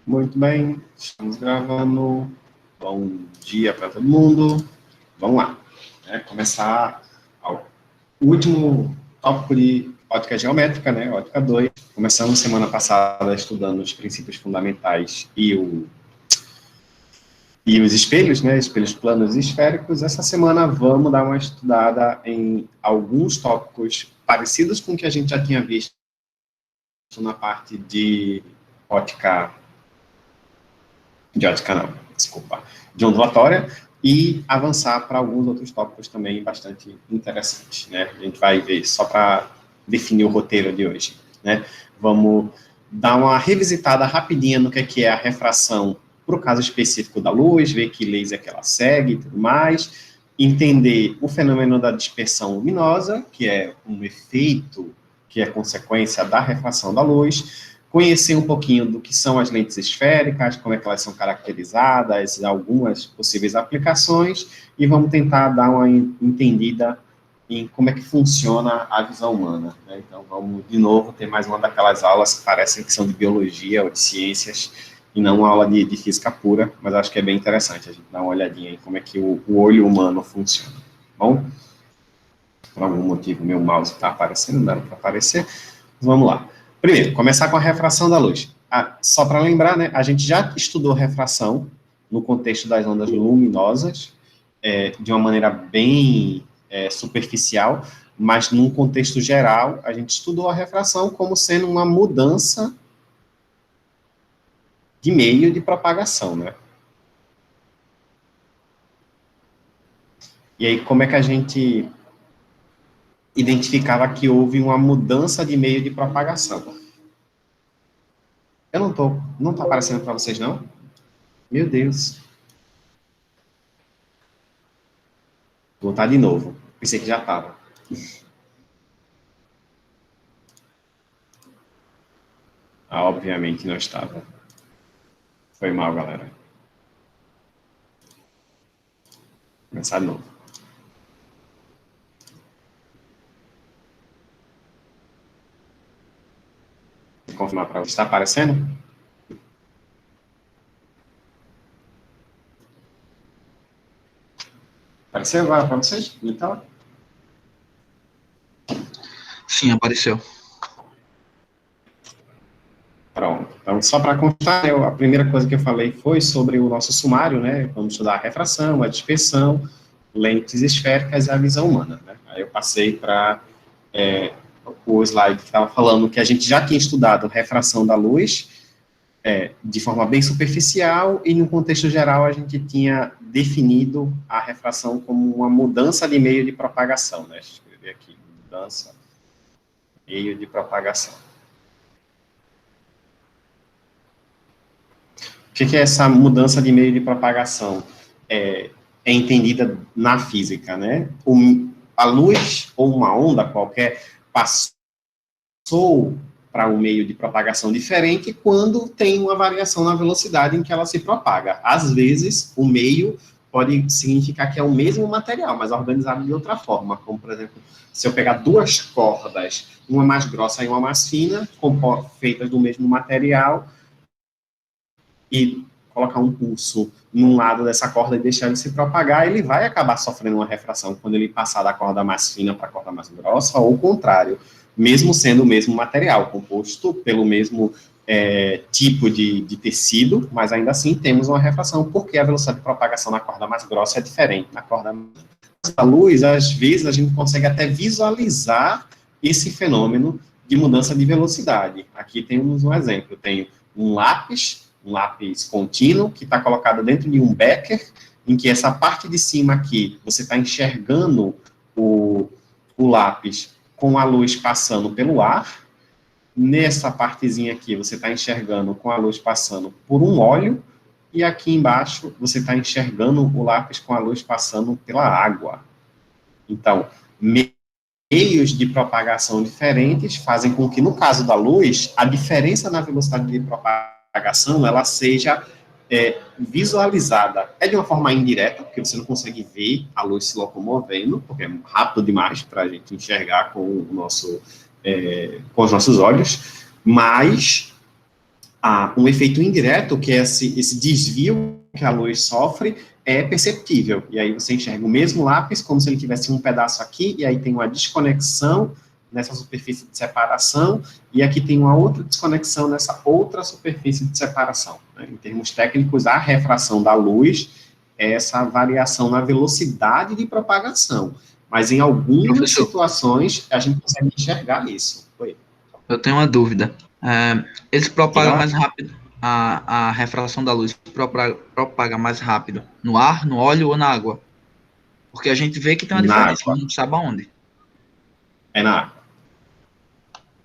Muito bem, estamos gravando. Bom dia para todo mundo. Vamos lá. Começar o último tópico de ótica geométrica, né? Ótica 2. Começamos semana passada estudando os princípios fundamentais e os espelhos, né? Espelhos planos e esféricos. Essa semana vamos dar uma estudada em alguns tópicos parecidos com o que a gente já tinha visto na parte de ótica de ondulatória, e avançar para alguns outros tópicos também bastante interessantes, né? A gente vai ver, só para definir o roteiro de hoje, né? Vamos dar uma revisitada rapidinha no que é a refração para o caso específico da luz, ver que laser que ela segue e tudo mais, entender o fenômeno da dispersão luminosa, que é um efeito que é consequência da refração da luz, conhecer um pouquinho do que são as lentes esféricas, como é que elas são caracterizadas, algumas possíveis aplicações, e vamos tentar dar uma entendida em como é que funciona a visão humana, né? Então, vamos, de novo, ter mais uma daquelas aulas que parecem que são de biologia ou de ciências, e não uma aula de física pura, mas acho que é bem interessante a gente dar uma olhadinha em como é que o olho humano funciona. Bom, por algum motivo, meu mouse está aparecendo, não era para aparecer, vamos lá. Primeiro, começar com a refração da luz. Só para lembrar, né, a gente já estudou refração no contexto das ondas luminosas, de uma maneira bem superficial, mas num contexto geral, a gente estudou a refração como sendo uma mudança de meio de propagação, né? E aí, como é que a gente identificava que houve uma mudança de meio de propagação? Não está aparecendo para vocês, não? Meu Deus. Vou voltar de novo. Pensei que já estava. Obviamente não estava. Foi mal, galera. Começar de novo. Vou confirmar para você. Está aparecendo? Apareceu agora para vocês? Então? Sim, apareceu. Pronto. Então, só para constar, a primeira coisa que eu falei foi sobre o nosso sumário, né? Vamos estudar a refração, a dispersão, lentes esféricas e a visão humana, né? Aí eu passei para o slide que estava falando que a gente já tinha estudado refração da luz de forma bem superficial, e no contexto geral a gente tinha definido a refração como uma mudança de meio de propagação, né? Deixa eu escrever aqui, mudança de meio de propagação. O que é essa mudança de meio de propagação? É entendida na física, né? A luz, ou uma onda qualquer, passou para um meio de propagação diferente quando tem uma variação na velocidade em que ela se propaga. Às vezes, o meio pode significar que é o mesmo material, mas organizado de outra forma, como, por exemplo, se eu pegar duas cordas, uma mais grossa e uma mais fina, feitas do mesmo material, e colocar um pulso num lado dessa corda e deixar ele se propagar, ele vai acabar sofrendo uma refração quando ele passar da corda mais fina para a corda mais grossa, ou o contrário, mesmo sendo o mesmo material, composto pelo mesmo tipo de tecido, mas ainda assim temos uma refração, porque a velocidade de propagação na corda mais grossa é diferente na corda mais... A luz, às vezes, a gente consegue até visualizar esse fenômeno de mudança de velocidade. Aqui temos um exemplo, tem um lápis contínuo, que está colocado dentro de um becker, em que essa parte de cima aqui, você está enxergando o lápis com a luz passando pelo ar. Nessa partezinha aqui, você está enxergando com a luz passando por um óleo, e aqui embaixo, você está enxergando o lápis com a luz passando pela água. Então, meios de propagação diferentes fazem com que, no caso da luz, a diferença na velocidade de propagação, ela seja visualizada. É de uma forma indireta, porque você não consegue ver a luz se locomovendo, porque é rápido demais para a gente enxergar com os nossos olhos, Mas um efeito indireto, que é esse desvio que a luz sofre, é perceptível. E aí você enxerga o mesmo lápis como se ele tivesse um pedaço aqui, e aí tem uma desconexão nessa superfície de separação, e aqui tem uma outra desconexão nessa outra superfície de separação. Né? Em termos técnicos, a refração da luz é essa variação na velocidade de propagação. Mas em algumas Professor, situações, a gente consegue enxergar isso. Oi. eu tenho uma dúvida. Eles Diga propagam lá. mais rápido, a refração da luz propaga mais rápido no ar, no óleo ou na água? Porque a gente vê que tem uma Na diferença, água. mas não sabe aonde. É na água.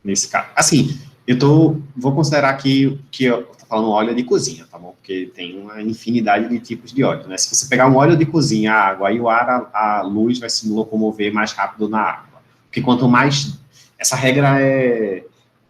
Nesse caso. Assim, vou considerar que eu tô falando óleo de cozinha, tá bom? Porque tem uma infinidade de tipos de óleo, né? Se você pegar um óleo de cozinha, a água, aí o ar, a luz vai se locomover mais rápido na água. Porque quanto mais... Essa regra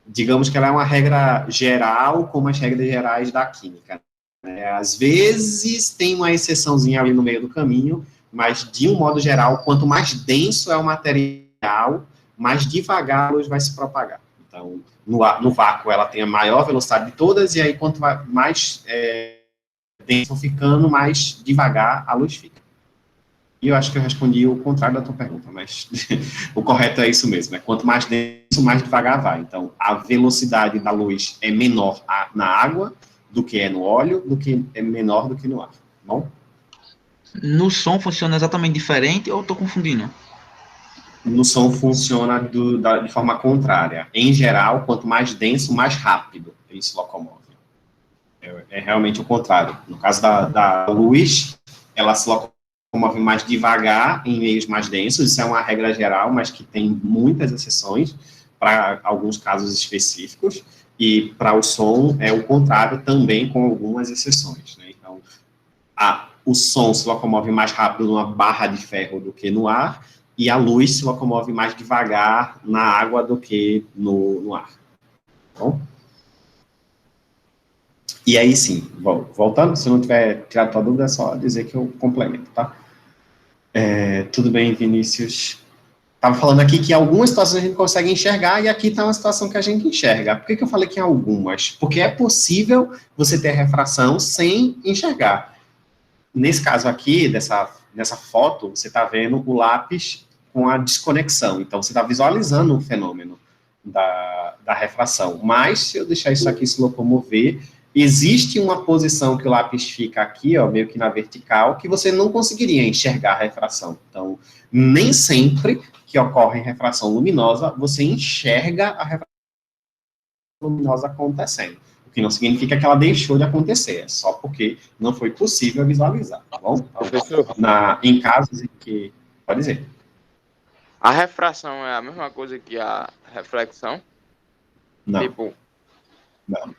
digamos que ela é uma regra geral, como as regras gerais da química. Né? Às vezes tem uma exceçãozinha ali no meio do caminho, mas de um modo geral, quanto mais denso é o material, mais devagar a luz vai se propagar. Então, no vácuo, ela tem a maior velocidade de todas, e aí quanto mais denso ficando, mais devagar a luz fica. E eu acho que eu respondi o contrário da tua pergunta, mas o correto é isso mesmo, quanto mais denso, mais devagar vai. Então, a velocidade da luz é menor na água do que é no óleo, do que é menor do que no ar, tá bom? No som funciona exatamente diferente ou estou confundindo? No som funciona de forma contrária. Em geral, quanto mais denso, mais rápido ele se locomove. É realmente o contrário. No caso da luz, ela se locomove mais devagar em meios mais densos, isso é uma regra geral, mas que tem muitas exceções para alguns casos específicos, e para o som é o contrário também, com algumas exceções. Né? Então, o som se locomove mais rápido numa barra de ferro do que no ar, e a luz se locomove mais devagar na água do que no ar. Bom? E aí sim, voltando, se não tiver tirado a tua dúvida, é só dizer que eu complemento, tá? Tudo bem, Vinícius? Estava falando aqui que algumas situações a gente consegue enxergar, e aqui está uma situação que a gente enxerga. Por que eu falei que em algumas? Porque é possível você ter refração sem enxergar. Nesse caso aqui, nessa foto, você está vendo o lápis com a desconexão. Então, você está visualizando o fenômeno da refração. Mas, se eu deixar isso aqui se locomover, existe uma posição que o lápis fica aqui, ó, meio que na vertical, que você não conseguiria enxergar a refração. Então, nem sempre que ocorre refração luminosa, você enxerga a refração luminosa acontecendo. O que não significa que ela deixou de acontecer, é só porque não foi possível visualizar, tá bom? Professor, Em casos em que... Pode dizer. a refração é a mesma coisa que a reflexão? Não, Tipo, não.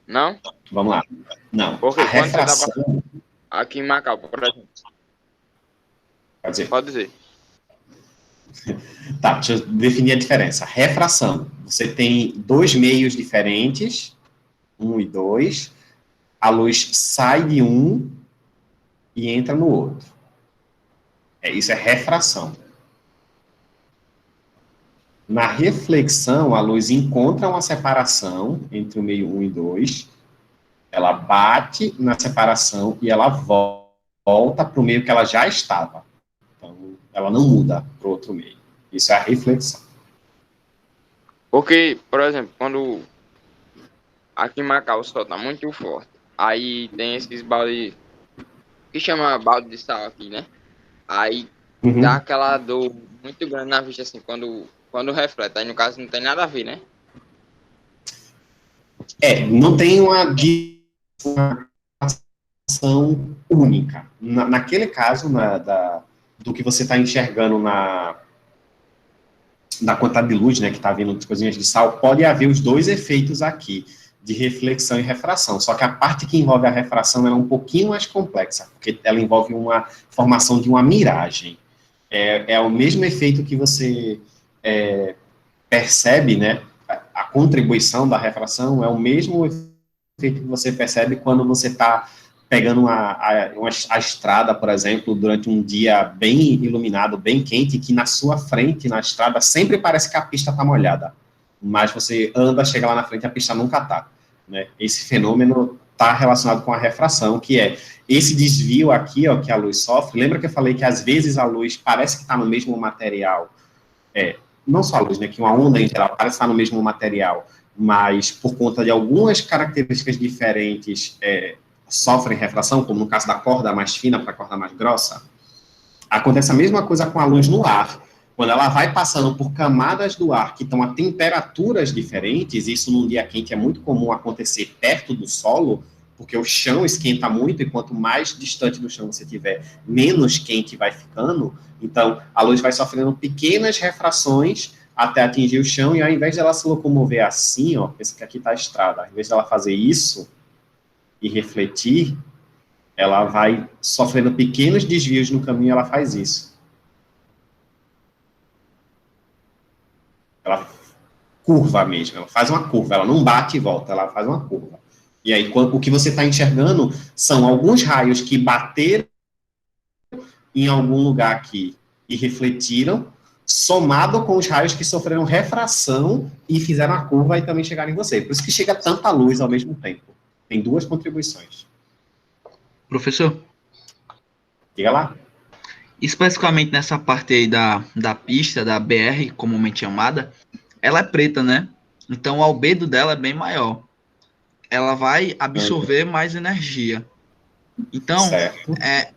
não? Vamos lá. Não. Porque A quando você tá refração... aqui em Macau, por exemplo, Pode dizer. pode dizer. Tá, deixa eu definir a diferença. Refração. Você tem dois meios diferentes, 1 e 2. A luz sai de um e entra no outro. Isso é refração. Na reflexão, a luz encontra uma separação entre o meio 1 e 2, ela bate na separação e ela volta para o meio que ela já estava. Então, ela não muda para o outro meio. Isso é a reflexão. Porque, por exemplo, quando aqui em Macau o sol tá muito forte, aí tem esses balde que chama balde de sal aqui, né? Aí dá aquela dor muito grande na vista, assim, quando reflete. Aí, no caso, não tem nada a ver, né? Não tem uma ação única. Naquele caso, do que você está enxergando na quantidade de luz, né, que está vindo das coisinhas de sal, pode haver os dois efeitos aqui, de reflexão e refração. Só que a parte que envolve a refração é um pouquinho mais complexa, porque ela envolve uma formação de uma miragem. É o mesmo efeito que você percebe, né, a contribuição da refração é o mesmo efeito que você percebe quando você está pegando a estrada, por exemplo, durante um dia bem iluminado, bem quente, que na sua frente, na estrada, sempre parece que a pista está molhada. mas você anda, chega lá na frente e a pista nunca está, né? Esse fenômeno está relacionado com a refração, que é esse desvio aqui, ó, que a luz sofre. Lembra que eu falei que às vezes a luz parece que está no mesmo material? Não só a luz, né, que uma onda em geral parece estar no mesmo material, mas por conta de algumas características diferentes sofrem refração, como no caso da corda mais fina para a corda mais grossa. Acontece a mesma coisa com a luz no ar. Quando ela vai passando por camadas do ar que estão a temperaturas diferentes, isso num dia quente é muito comum acontecer perto do solo, porque o chão esquenta muito, e quanto mais distante do chão você estiver, menos quente vai ficando. Então, a luz vai sofrendo pequenas refrações até atingir o chão, e ao invés de ela se locomover assim, ó, pensa que aqui está a estrada, ao invés de ela fazer isso e refletir, ela vai sofrendo pequenos desvios no caminho, e ela faz isso. Ela curva mesmo, ela faz uma curva, ela não bate e volta, ela faz uma curva. E aí, o que você está enxergando são alguns raios que bateram em algum lugar aqui e refletiram, somado com os raios que sofreram refração e fizeram a curva e também chegaram em você. Por isso que chega tanta luz ao mesmo tempo. Tem duas contribuições. Professor? Diga lá. Especificamente nessa parte aí da pista, da BR, comumente chamada, ela é preta, né? Então o albedo dela é bem maior. Ela vai absorver mais energia. Então,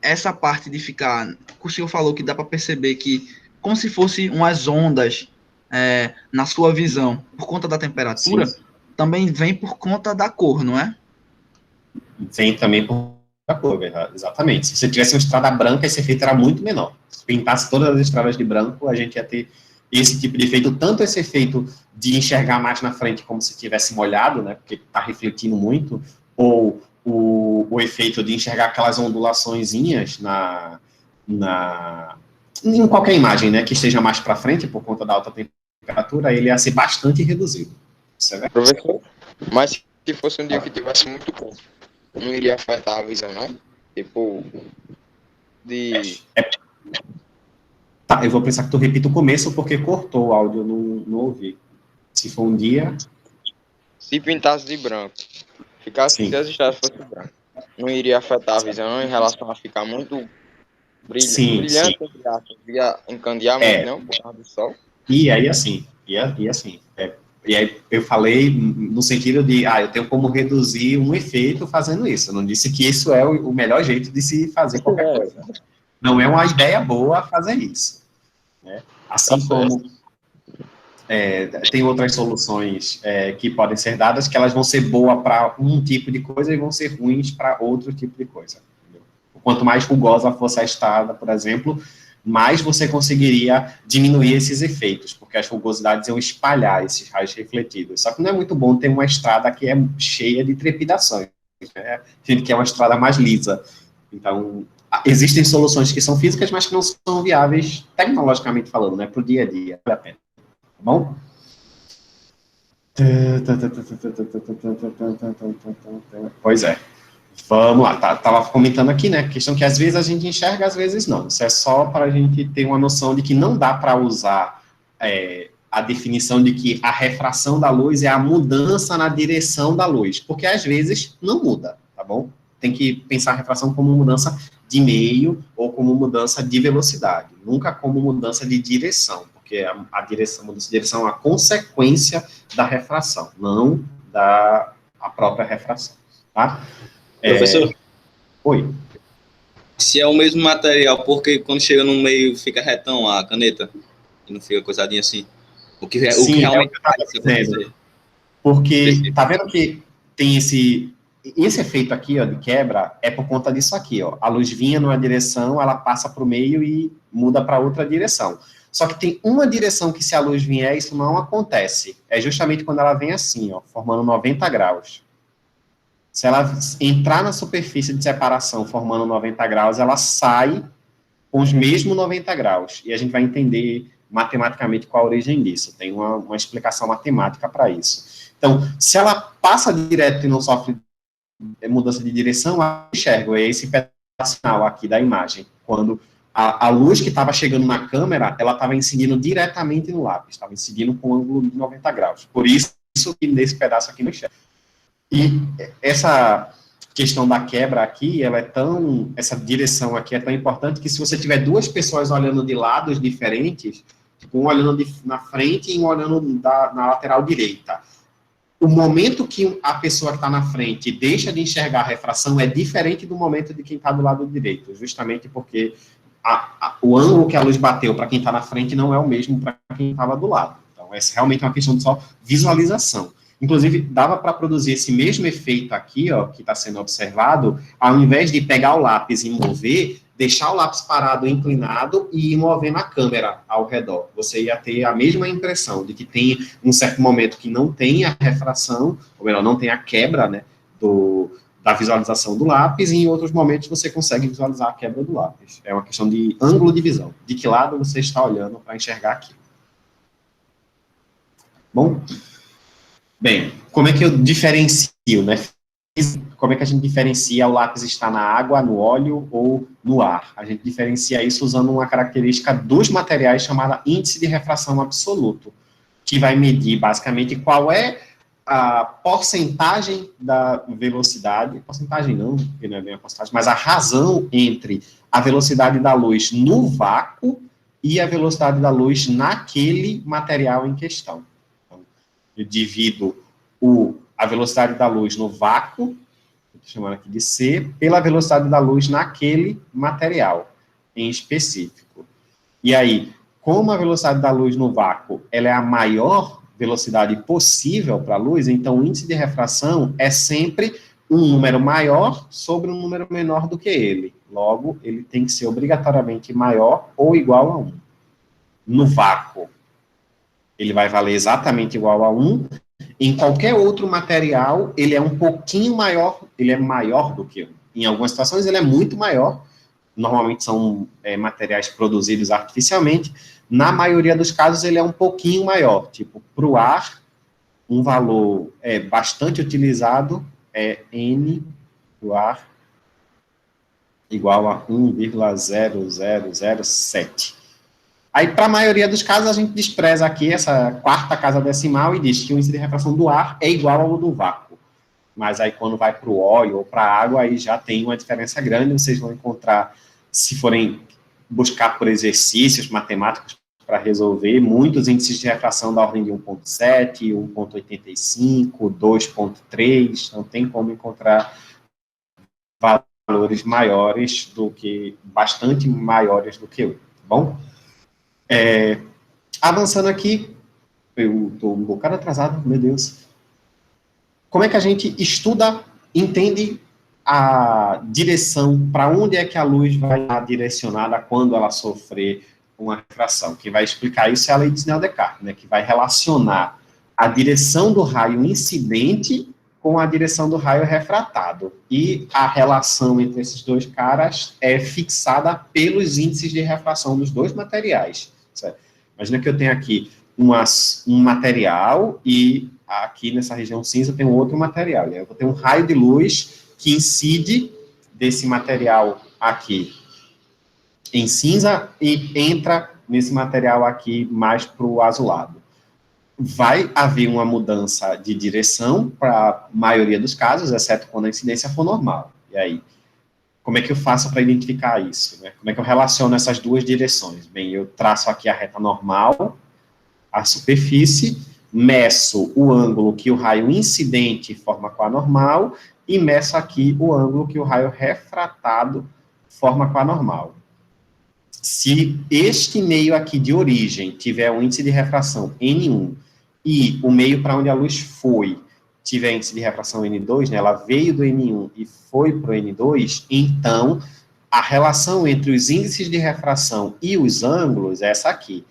essa parte de ficar... O senhor falou que dá para perceber que, como se fosse umas ondas na sua visão, por conta da temperatura, sim, também vem por conta da cor, não é? Vem também por conta da cor, exatamente. Se você tivesse uma estrada branca, esse efeito era muito menor. Se pintasse todas as estradas de branco, a gente ia ter esse tipo de efeito, tanto esse efeito de enxergar mais na frente como se tivesse molhado, né, porque está refletindo muito, ou o efeito de enxergar aquelas ondulaçõezinhas em qualquer imagem, né, que esteja mais para frente por conta da alta temperatura, ele ia ser bastante reduzido. Professor, mas se fosse um dia que tivesse muito pouco, não iria afetar a visão, não? Tipo, Tá, eu vou pensar que tu repita o começo porque cortou o áudio, não ouvi. Se for um dia... Se pintasse de branco, ficasse se as estradas fossem brancas, não iria afetar a visão, não, em relação a ficar muito brilhante, ia encandear muito, não, por causa do sol? E aí, assim, e assim, e aí eu falei no sentido de, eu tenho como reduzir um efeito fazendo isso. Eu não disse que isso é o melhor jeito de se fazer qualquer coisa. Não é uma ideia boa fazer isso, né? Assim como tem outras soluções que podem ser dadas, que elas vão ser boas para um tipo de coisa e vão ser ruins para outro tipo de coisa. Entendeu? Quanto mais rugosa fosse a estrada, por exemplo, mais você conseguiria diminuir esses efeitos, porque as rugosidades iam espalhar esses raios refletidos. Só que não é muito bom ter uma estrada que é cheia de trepidações, né? A gente quer uma estrada mais lisa. Então, existem soluções que são físicas, mas que não são viáveis, tecnologicamente falando, né, para o dia a dia. Vale a pena. Tá bom? Pois é. Vamos lá, tava comentando aqui, né, a questão que às vezes a gente enxerga, às vezes não. Isso é só para a gente ter uma noção de que não dá para usar a definição de que a refração da luz é a mudança na direção da luz, porque às vezes não muda, tá bom? Tem que pensar a refração como mudança de meio ou como mudança de velocidade, nunca como mudança de direção, porque a mudança de direção é uma consequência da refração, não a própria refração, tá? Professor? Oi. Se é o mesmo material, porque quando chega no meio fica retão a caneta? E não fica coisadinha assim? O que realmente faz isso acontecer? Porque, tá vendo que tem esse efeito aqui, ó, de quebra, é por conta disso aqui, ó. A luz vinha numa direção, ela passa para o meio e muda para outra direção. Só que tem uma direção que, se a luz vier, isso não acontece. É justamente quando ela vem assim, ó, formando 90 graus. Se ela entrar na superfície de separação formando 90 graus, ela sai com os mesmos 90 graus. E a gente vai entender matematicamente qual a origem disso. Tem uma explicação matemática para isso. Então, se ela passa direto e não sofre mudança de direção, eu enxergo esse pedaço aqui da imagem, quando A luz que estava chegando na câmera, ela estava incidindo diretamente no lápis, estava incidindo com um ângulo de 90 graus. Por isso que nesse pedaço aqui não enxerga. E essa questão da quebra aqui, essa direção aqui é tão importante que se você tiver duas pessoas olhando de lados diferentes, tipo, um olhando na frente e um olhando na lateral direita, o momento que a pessoa que está na frente deixa de enxergar a refração é diferente do momento de quem está do lado direito, justamente porque o ângulo que a luz bateu para quem está na frente não é o mesmo para quem estava do lado. Então, essa realmente é uma questão de só visualização. Inclusive, dava para produzir esse mesmo efeito aqui, ó, que está sendo observado, ao invés de pegar o lápis e mover, deixar o lápis parado, inclinado e ir movendo a câmera ao redor. Você ia ter a mesma impressão de que tem um certo momento que não tem a refração, ou melhor, não tem a quebra, né, da visualização do lápis, e em outros momentos você consegue visualizar a quebra do lápis. É uma questão de ângulo de visão, de que lado você está olhando para enxergar aquilo. Bom, bem, como é que eu diferencio, né? Como é que a gente diferencia o lápis estar na água, no óleo ou no ar? A gente diferencia isso usando uma característica dos materiais chamada índice de refração absoluto, que vai medir basicamente qual é a porcentagem da velocidade, porcentagem não, porque não é bem a porcentagem, mas a razão entre a velocidade da luz no vácuo e a velocidade da luz naquele material em questão. Então, eu divido a velocidade da luz no vácuo, estou chamando aqui de C, pela velocidade da luz naquele material em específico. E aí, como a velocidade da luz no vácuo ela é a maior velocidade possível para a luz, então o índice de refração é sempre um número maior sobre um número menor do que ele. Logo, ele tem que ser obrigatoriamente maior ou igual a 1. No vácuo, ele vai valer exatamente igual a 1. Em qualquer outro material, ele é um pouquinho maior, ele é maior do que 1. Em algumas situações, ele é muito maior. Normalmente são materiais produzidos artificialmente. Na maioria dos casos, ele é um pouquinho maior. Tipo, para o ar, um valor bastante utilizado é N do ar igual a 1,0007. Aí, para a maioria dos casos, a gente despreza aqui essa quarta casa decimal e diz que o índice de refração do ar é igual ao do vácuo. Mas aí, quando vai para o óleo ou para a água, aí já tem uma diferença grande. Vocês vão encontrar, se forem buscar por exercícios matemáticos para resolver, muitos índices de refração da ordem de 1,7, 1,85, 2,3. Não tem como encontrar valores maiores do que, bastante maiores do que 1, tá bom? Avançando aqui, eu estou um bocado atrasado, meu Deus. Como é que a gente estuda, entende a direção, para onde é que a luz vai estar direcionada quando ela sofrer uma refração? Quem vai explicar isso é a lei de Snell-Descartes, né, que vai relacionar a direção do raio incidente com a direção do raio refratado. E a relação entre esses dois caras é fixada pelos índices de refração dos dois materiais. Certo? Imagina que eu tenho aqui um material e aqui nessa região cinza tem um outro material. E aí eu vou ter um raio de luz que incide desse material aqui em cinza e entra nesse material aqui mais para o azulado. Vai haver uma mudança de direção para a maioria dos casos, exceto quando a incidência for normal. E aí, como é que eu faço para identificar isso? Né? Como é que eu relaciono essas duas direções? Bem, eu traço aqui a reta normal, a superfície, meço o ângulo que o raio incidente forma com a normal e meço aqui o ângulo que o raio refratado forma com a normal. Se este meio aqui de origem tiver um índice de refração N1 e o meio para onde a luz foi tiver índice de refração N2, né, ela veio do N1 e foi para o N2, então a relação entre os índices de refração e os ângulos é essa aqui.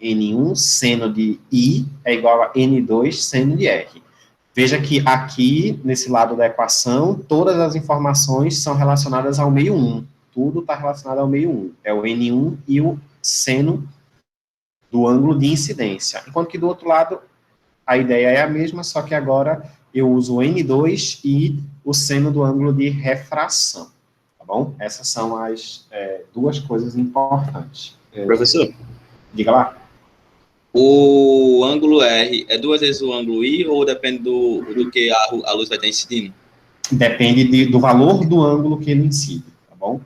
N1 seno de I é igual a N2 seno de R. Veja que aqui, nesse lado da equação, todas as informações são relacionadas ao meio 1. Tudo está relacionado ao meio 1. É o N1 e o seno do ângulo de incidência. Enquanto que do outro lado, a ideia é a mesma, só que agora eu uso o N2 e o seno do ângulo de refração. Tá bom? Essas são as duas coisas importantes. Professor, Diga lá. o ângulo R é duas vezes o ângulo I ou depende do que a luz vai estar incidindo? Depende do valor do ângulo que ele incide, tá bom?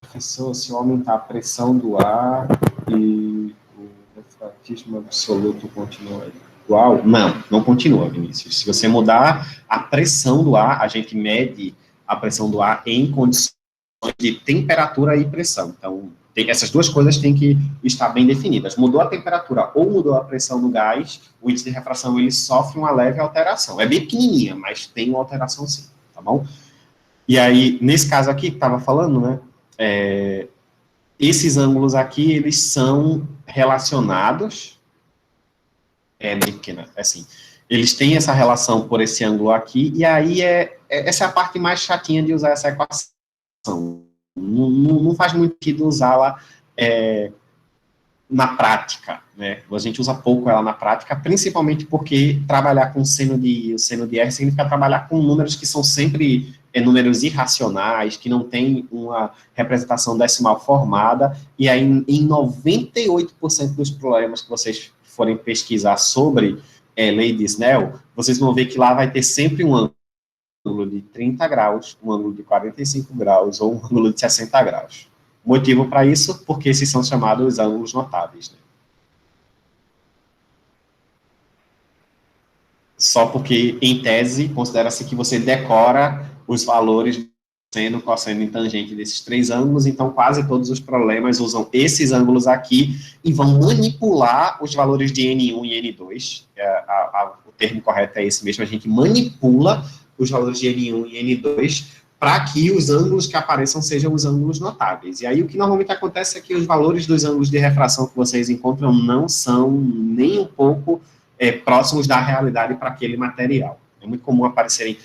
Professor, se eu aumentar a pressão do ar e o refratismo absoluto continua igual? Não, não continua, Vinícius. Se você mudar a pressão do ar, a gente mede a pressão do ar em condições de temperatura e pressão. Então, essas duas coisas têm que estar bem definidas. Mudou a temperatura ou mudou a pressão do gás, o índice de refração ele sofre uma leve alteração. É bem pequenininha, mas tem uma alteração sim, tá bom? E aí, nesse caso aqui que estava falando, né, esses ângulos aqui, eles são relacionados, bem pequena, assim, eles têm essa relação por esse ângulo aqui, e aí essa é a parte mais chatinha de usar essa equação. Não faz muito sentido usá-la na prática, né? A gente usa pouco ela na prática, principalmente porque trabalhar com seno de R significa trabalhar com números que são sempre números irracionais, que não tem uma representação decimal formada, e aí em 98% dos problemas que vocês forem pesquisar sobre lei de Snell, vocês vão ver que lá vai ter sempre um ângulo de 30 graus, um ângulo de 45 graus ou um ângulo de 60 graus. Motivo para isso, porque esses são chamados ângulos notáveis. Né? Só porque, em tese, considera-se que você decora os valores seno, cosseno e tangente desses três ângulos, então quase todos os problemas usam esses ângulos aqui e vão manipular os valores de N1 e N2. O termo correto é esse mesmo, a gente manipula os valores de N1 e N2 para que os ângulos que apareçam sejam os ângulos notáveis. E aí o que normalmente acontece é que os valores dos ângulos de refração que vocês encontram não são nem um pouco próximos da realidade para aquele material. É muito comum aparecerem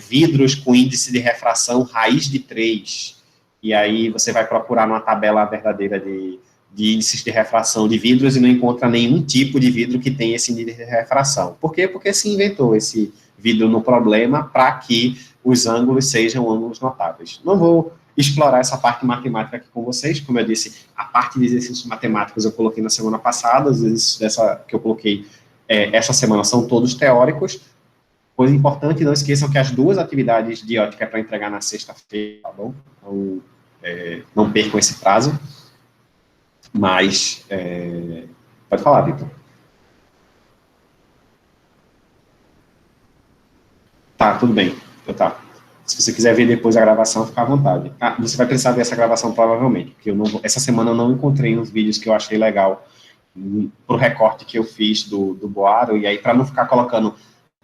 vidros com índice de refração raiz de 3, e aí você vai procurar numa tabela verdadeira de índices de refração de vidros e não encontra nenhum tipo de vidro que tenha esse índice de refração. Por quê? Porque se inventou esse vidro no problema para que os ângulos sejam ângulos notáveis. Não vou explorar essa parte matemática aqui com vocês, como eu disse, a parte de exercícios matemáticos eu coloquei na semana passada, os exercícios que eu coloquei essa semana são todos teóricos. Coisa importante, não esqueçam que as duas atividades de ótica é para entregar na sexta-feira, tá bom? Então, não percam esse prazo. Mas, pode falar, Vitor. Tá, tudo bem. Tá. Se você quiser ver depois a gravação, fica à vontade. Você vai precisar ver essa gravação provavelmente, porque essa semana eu não encontrei uns vídeos que eu achei legal pro recorte que eu fiz do Boaro, e aí para não ficar colocando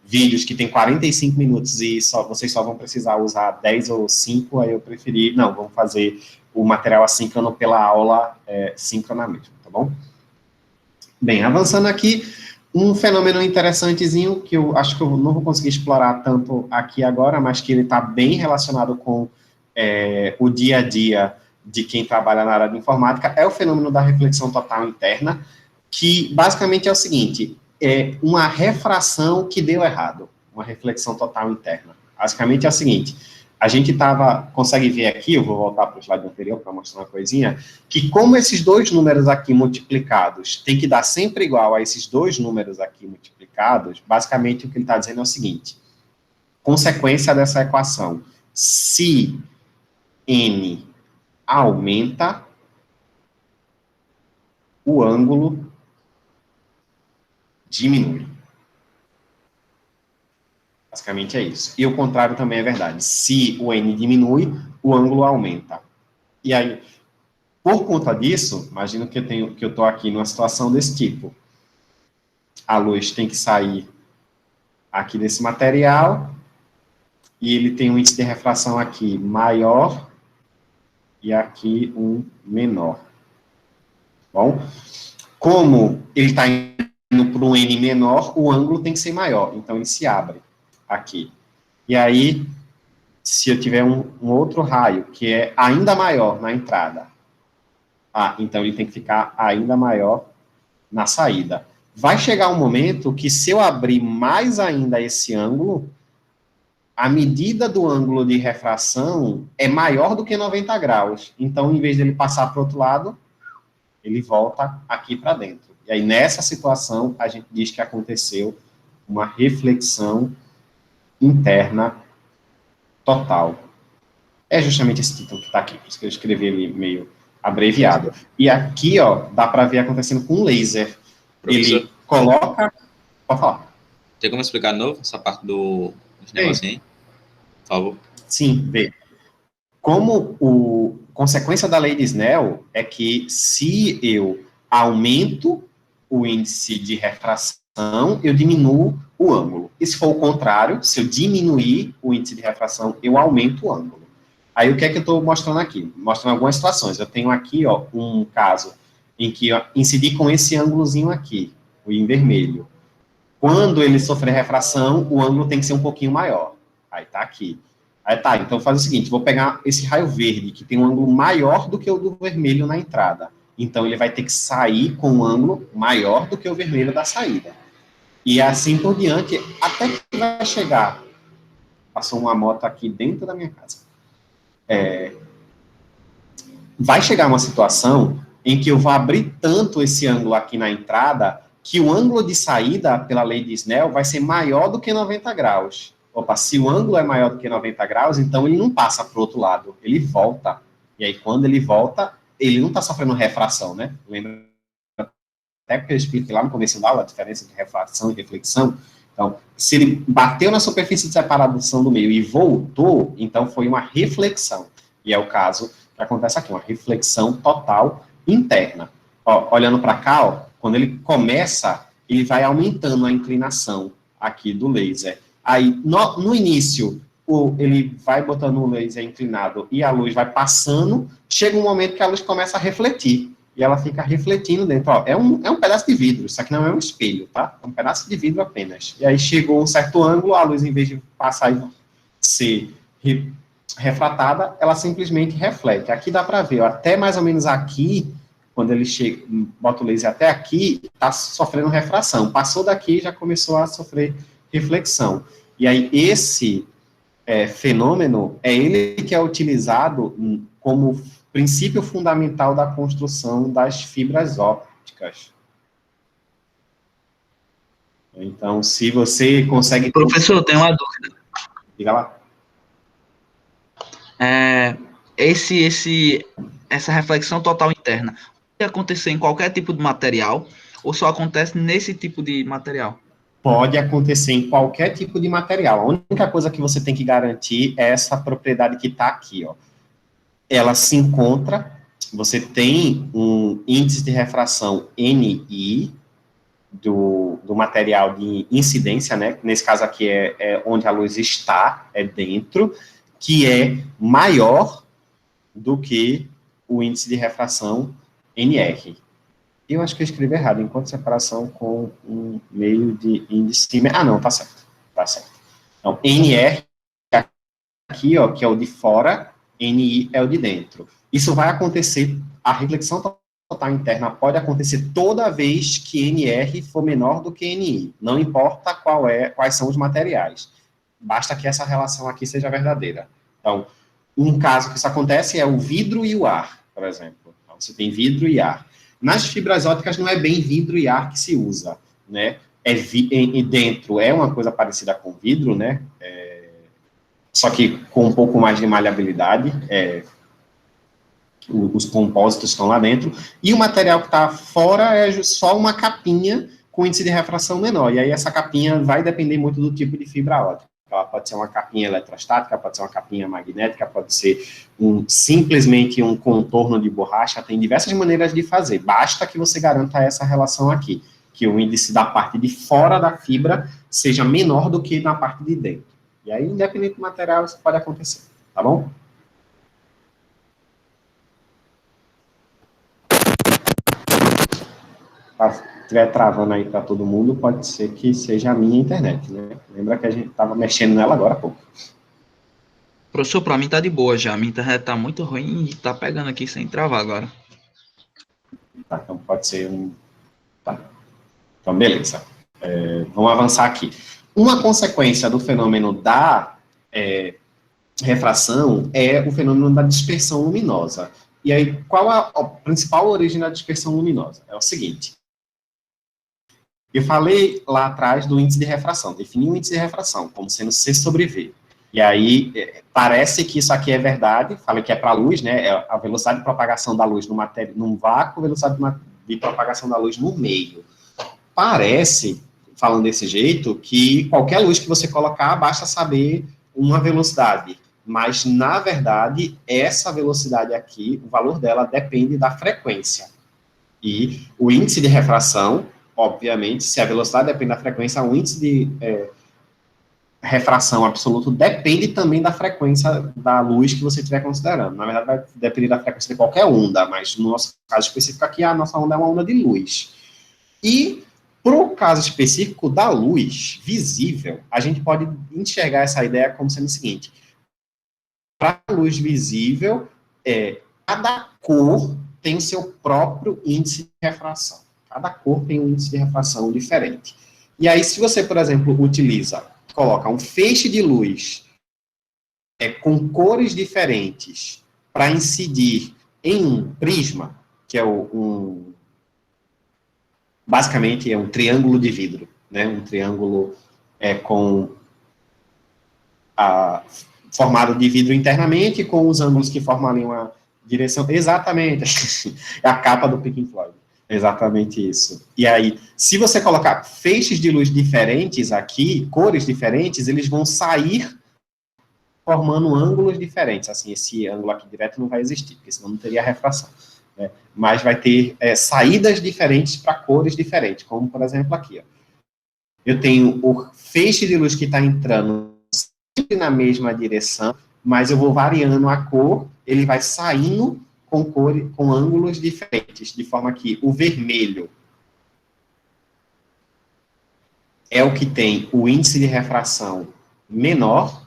vídeos que tem 45 minutos e vocês só vão precisar usar 10 ou 5, aí eu preferi, não, vamos fazer o material assíncrono pela aula síncrona mesmo, tá bom? Bem, avançando aqui, um fenômeno interessantezinho, que eu acho que eu não vou conseguir explorar tanto aqui agora, mas que ele está bem relacionado com o dia a dia de quem trabalha na área de informática, é o fenômeno da reflexão total interna, que basicamente é o seguinte, é uma refração que deu errado, uma reflexão total interna. Basicamente é o seguinte, a gente consegue ver aqui, eu vou voltar para o slide anterior para mostrar uma coisinha, que como esses dois números aqui multiplicados tem que dar sempre igual a esses dois números aqui multiplicados, basicamente o que ele está dizendo é o seguinte, consequência dessa equação, se n aumenta, o ângulo diminui. Basicamente é isso. E o contrário também é verdade. Se o n diminui, o ângulo aumenta. E aí, por conta disso, imagino que eu estou aqui numa situação desse tipo. A luz tem que sair aqui desse material, e ele tem um índice de refração aqui maior, e aqui um menor. Bom, como ele está indo para um n menor, o ângulo tem que ser maior, então ele se abre aqui. E aí, se eu tiver um outro raio, que é ainda maior na entrada, então ele tem que ficar ainda maior na saída. Vai chegar um momento que, se eu abrir mais ainda esse ângulo, a medida do ângulo de refração é maior do que 90 graus. Então, em vez dele passar para o outro lado, ele volta aqui para dentro. E aí, nessa situação, a gente diz que aconteceu uma reflexão interna total. É justamente esse título que está aqui, por isso que eu escrevi ele meio abreviado. E aqui, ó, dá para ver acontecendo com laser. Professor, ele coloca... Pode falar. tem como explicar de novo essa parte do negócio aí? Por favor. Sim, vê. Como consequência da lei de Snell é que se eu aumento o índice de refração, eu diminuo o ângulo. E se for o contrário, se eu diminuir o índice de refração, eu aumento o ângulo. Aí o que é que eu estou mostrando aqui? Mostrando algumas situações. Eu tenho aqui, ó, um caso em que eu incidi com esse ângulozinho aqui, o em vermelho. Quando ele sofrer refração, o ângulo tem que ser um pouquinho maior. Aí tá aqui. Aí tá, então faz o seguinte, vou pegar esse raio verde, que tem um ângulo maior do que o do vermelho na entrada. Então, ele vai ter que sair com um ângulo maior do que o vermelho da saída. E assim por diante, até que vai chegar... Passou uma moto aqui dentro da minha casa. Vai chegar uma situação em que eu vou abrir tanto esse ângulo aqui na entrada, que o ângulo de saída, pela lei de Snell, vai ser maior do que 90 graus. Opa, se o ângulo é maior do que 90 graus, então ele não passa para o outro lado, ele volta. E aí, quando ele volta, ele não está sofrendo refração, né? Lembra? Até porque eu expliquei lá no começo da aula a diferença de refração e reflexão. Então, se ele bateu na superfície de separação do meio e voltou, então foi uma reflexão. E é o caso que acontece aqui, uma reflexão total interna. Ó, olhando para cá, ó, quando ele começa, ele vai aumentando a inclinação aqui do laser. Aí, no início, ele vai botando o laser inclinado e a luz vai passando, chega um momento que a luz começa a refletir, e ela fica refletindo dentro. Ó, é um pedaço de vidro, isso aqui não é um espelho, tá? É um pedaço de vidro apenas. E aí chegou um certo ângulo, a luz, em vez de passar e ser refratada, ela simplesmente reflete. Aqui dá para ver, ó, até mais ou menos aqui, quando ele chega, bota o laser até aqui, está sofrendo refração. Passou daqui, já começou a sofrer reflexão. E aí, esse fenômeno, é ele que é utilizado como princípio fundamental da construção das fibras ópticas. Então, se você consegue... Professor, eu tenho uma dúvida. Diga lá. Essa reflexão total interna, pode acontecer em qualquer tipo de material, ou só acontece nesse tipo de material? Pode acontecer em qualquer tipo de material. A única coisa que você tem que garantir é essa propriedade que está aqui, ó. Ela se encontra, você tem um índice de refração NI do material de incidência, né? Nesse caso aqui é onde a luz está, é dentro, que é maior do que o índice de refração NR. Eu acho que eu escrevi errado, enquanto separação com um meio de índice... Ah, não, tá certo. Tá certo. Então, NR aqui, ó, que é o de fora, NI é o de dentro. Isso vai acontecer, a reflexão total interna pode acontecer toda vez que NR for menor do que NI. Não importa quais são os materiais. Basta que essa relação aqui seja verdadeira. Então, um caso que isso acontece é o vidro e o ar, por exemplo. Então, você tem vidro e ar. Nas fibras ópticas não é bem vidro e ar que se usa, né? E dentro é uma coisa parecida com vidro, né? Só que com um pouco mais de maleabilidade. Os compósitos estão lá dentro. E o material que está fora é só uma capinha com índice de refração menor. E aí essa capinha vai depender muito do tipo de fibra óptica. Ela pode ser uma capinha eletrostática, pode ser uma capinha magnética, pode ser simplesmente um contorno de borracha, tem diversas maneiras de fazer, basta que você garanta essa relação aqui, que o índice da parte de fora da fibra seja menor do que na parte de dentro. E aí, independente do material, isso pode acontecer, tá bom? Se estiver travando aí para todo mundo, pode ser que seja a minha internet, né? Lembra que a gente estava mexendo nela agora há pouco. Professor, para mim tá de boa já. A minha internet tá muito ruim e tá pegando aqui sem travar agora. Tá, então pode ser Tá. Então, beleza. Vamos avançar aqui. Uma consequência do fenômeno da refração é o fenômeno da dispersão luminosa. E aí, qual a principal origem da dispersão luminosa? É o seguinte. Eu falei lá atrás do índice de refração, defini o índice de refração como sendo C sobre V. E aí, parece que isso aqui é verdade, falei que é para a luz, né, é a velocidade de propagação da luz num vácuo, velocidade de propagação da luz no meio. Parece, falando desse jeito, que qualquer luz que você colocar, basta saber uma velocidade. Mas, na verdade, essa velocidade aqui, o valor dela depende da frequência. E o índice de refração, obviamente, se a velocidade depende da frequência, o índice de refração absoluto depende também da frequência da luz que você estiver considerando. Na verdade, vai depender da frequência de qualquer onda, mas no nosso caso específico aqui, a nossa onda é uma onda de luz. E, para o caso específico da luz visível, a gente pode enxergar essa ideia como sendo o seguinte: para a luz visível, cada cor tem o seu próprio índice de refração. Cada cor tem um índice de refração diferente. E aí, se você, por exemplo, coloca um feixe de luz com cores diferentes para incidir em um prisma, que é basicamente é um triângulo de vidro, né? Um triângulo formado de vidro internamente, com os ângulos que formam ali uma direção. Exatamente. É a capa do Pink Floyd. Exatamente isso. E aí, se você colocar feixes de luz diferentes aqui, cores diferentes, eles vão sair formando ângulos diferentes. Assim, esse ângulo aqui direto não vai existir, porque senão não teria refração. Né? Mas vai ter saídas diferentes para cores diferentes, como, por exemplo, aqui. Ó. Eu tenho o feixe de luz que está entrando sempre na mesma direção, mas eu vou variando a cor, ele vai saindo com ângulos diferentes, de forma que o vermelho é o que tem o índice de refração menor,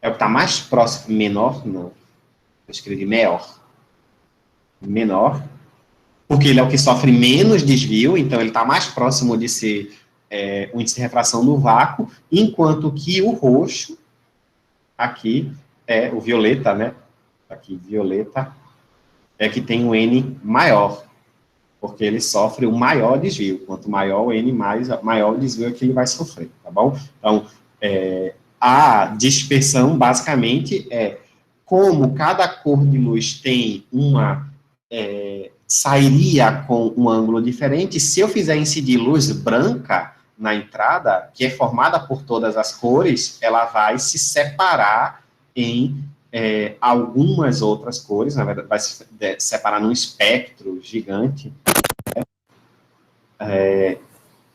é o que está mais próximo, menor, não, eu escrevi menor, porque ele é o que sofre menos desvio, então ele está mais próximo de ser o índice de refração no vácuo, enquanto que o roxo, aqui, é o violeta, né, aqui, violeta, é que tem um N maior, porque ele sofre o maior desvio. Quanto maior o N, maior o desvio que ele vai sofrer, tá bom? Então, a dispersão, basicamente, é como cada cor de luz tem sairia com um ângulo diferente. Se eu fizer incidir luz branca na entrada, que é formada por todas as cores, ela vai se separar em algumas outras cores, na verdade, vai se separar num espectro gigante.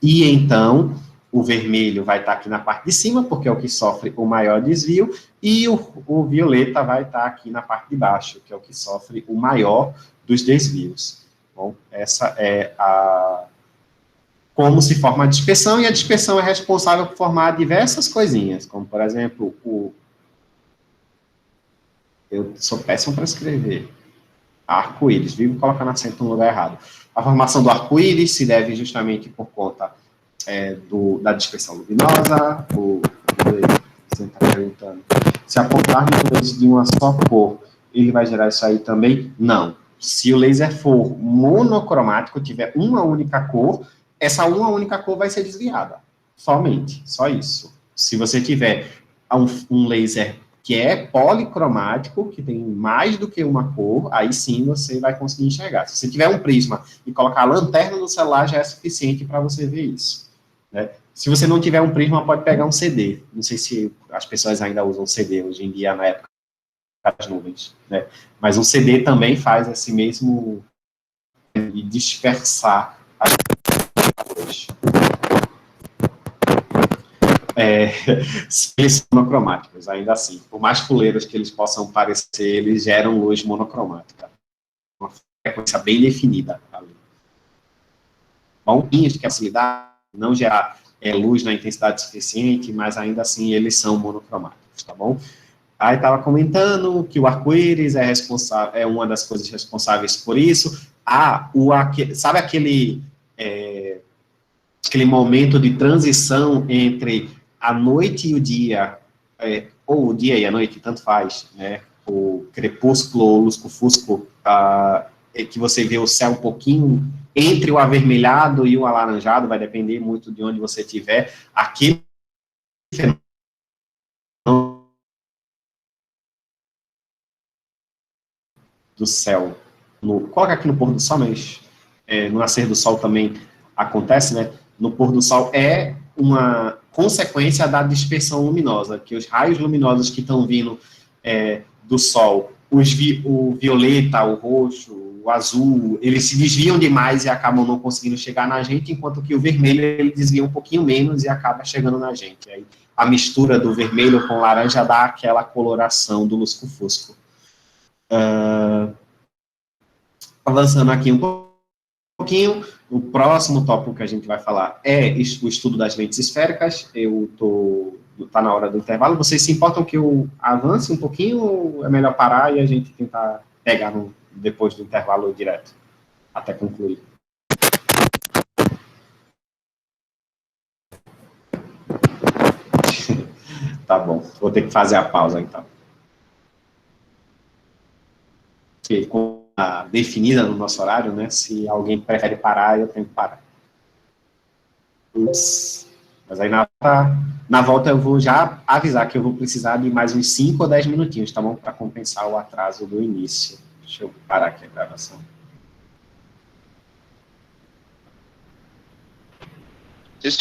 E então, o vermelho vai estar aqui na parte de cima, porque é o que sofre o maior desvio, e o violeta vai estar aqui na parte de baixo, que é o que sofre o maior dos desvios. Bom, essa é como se forma a dispersão, e a dispersão é responsável por formar diversas coisinhas, como, por exemplo, eu sou péssimo para escrever. Arco-íris, vivo colocando acento no lugar errado. A formação do arco-íris se deve justamente por conta da dispersão luminosa. Você está perguntando. Se apontarmos um laser de uma só cor, ele vai gerar isso aí também? Não. Se o laser for monocromático, tiver uma única cor, essa uma única cor vai ser desviada. Somente, só isso. Se você tiver um laser que é policromático, que tem mais do que uma cor, aí sim você vai conseguir enxergar. Se você tiver um prisma e colocar a lanterna no celular, já é suficiente para você ver isso. Né? Se você não tiver um prisma, pode pegar um CD. Não sei se as pessoas ainda usam CD hoje em dia, na época das nuvens. Né? Mas um CD também faz esse mesmo de dispersar as cores. Eles são monocromáticos, ainda assim. Por mais fuleiros que eles possam parecer, eles geram luz monocromática. Uma frequência bem definida ali. Bom, de facilidade, não gerar luz na intensidade suficiente, mas ainda assim eles são monocromáticos, tá bom? Aí estava comentando que o arco-íris é uma das coisas responsáveis por isso. Sabe aquele momento de transição entre a noite e o dia, ou o dia e a noite, tanto faz, né? O crepúsculo ou lusco-fusco, é que você vê o céu um pouquinho entre o avermelhado e o alaranjado, vai depender muito de onde você estiver. Aquele fenômeno do céu, coloca aqui no pôr do sol, mas no nascer do sol também acontece, né? No pôr do sol é uma consequência da dispersão luminosa, que os raios luminosos que estão vindo do sol, o violeta, o roxo, o azul, eles se desviam demais e acabam não conseguindo chegar na gente, enquanto que o vermelho ele desvia um pouquinho menos e acaba chegando na gente. Aí a mistura do vermelho com laranja dá aquela coloração do lusco-fusco. Avançando aqui um pouquinho, o próximo tópico que a gente vai falar é o estudo das lentes esféricas. Tá na hora do intervalo. Vocês se importam que eu avance um pouquinho ou é melhor parar e a gente tentar pegar depois do intervalo direto, até concluir? Tá bom, vou ter que fazer a pausa então. Porque com a definida no nosso horário, né? Se alguém prefere parar, eu tenho que parar. Mas aí na volta eu vou já avisar que eu vou precisar de mais uns 5 ou 10 minutinhos, tá bom? Para compensar o atraso do início. Deixa eu parar aqui a gravação. Vocês